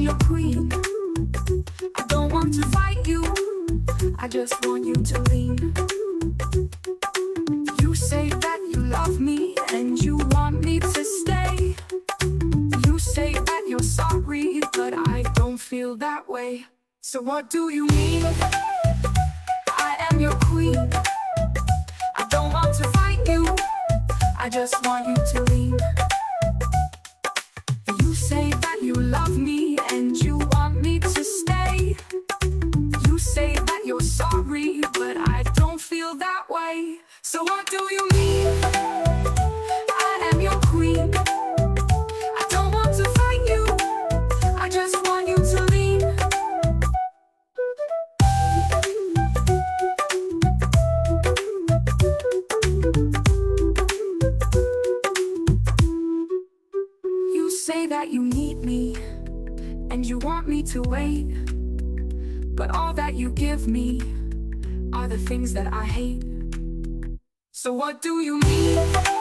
your queen. I don't want to fight you, I just want you to lean. You say that you love me and you want me to stay. You say that you're sorry, but I don't feel that way. So what do you mean? I am your queen. I don't want to fight you, I just want you to lean. You say that you love me and you want me to stay. You say that you're sorry, but I don't feel that way. So what do you mean? I am your queen. I don't want to fight you, I just want you to lean. You say that you need me and you want me to wait, but all that you give me are the things that I hate. So what do you mean?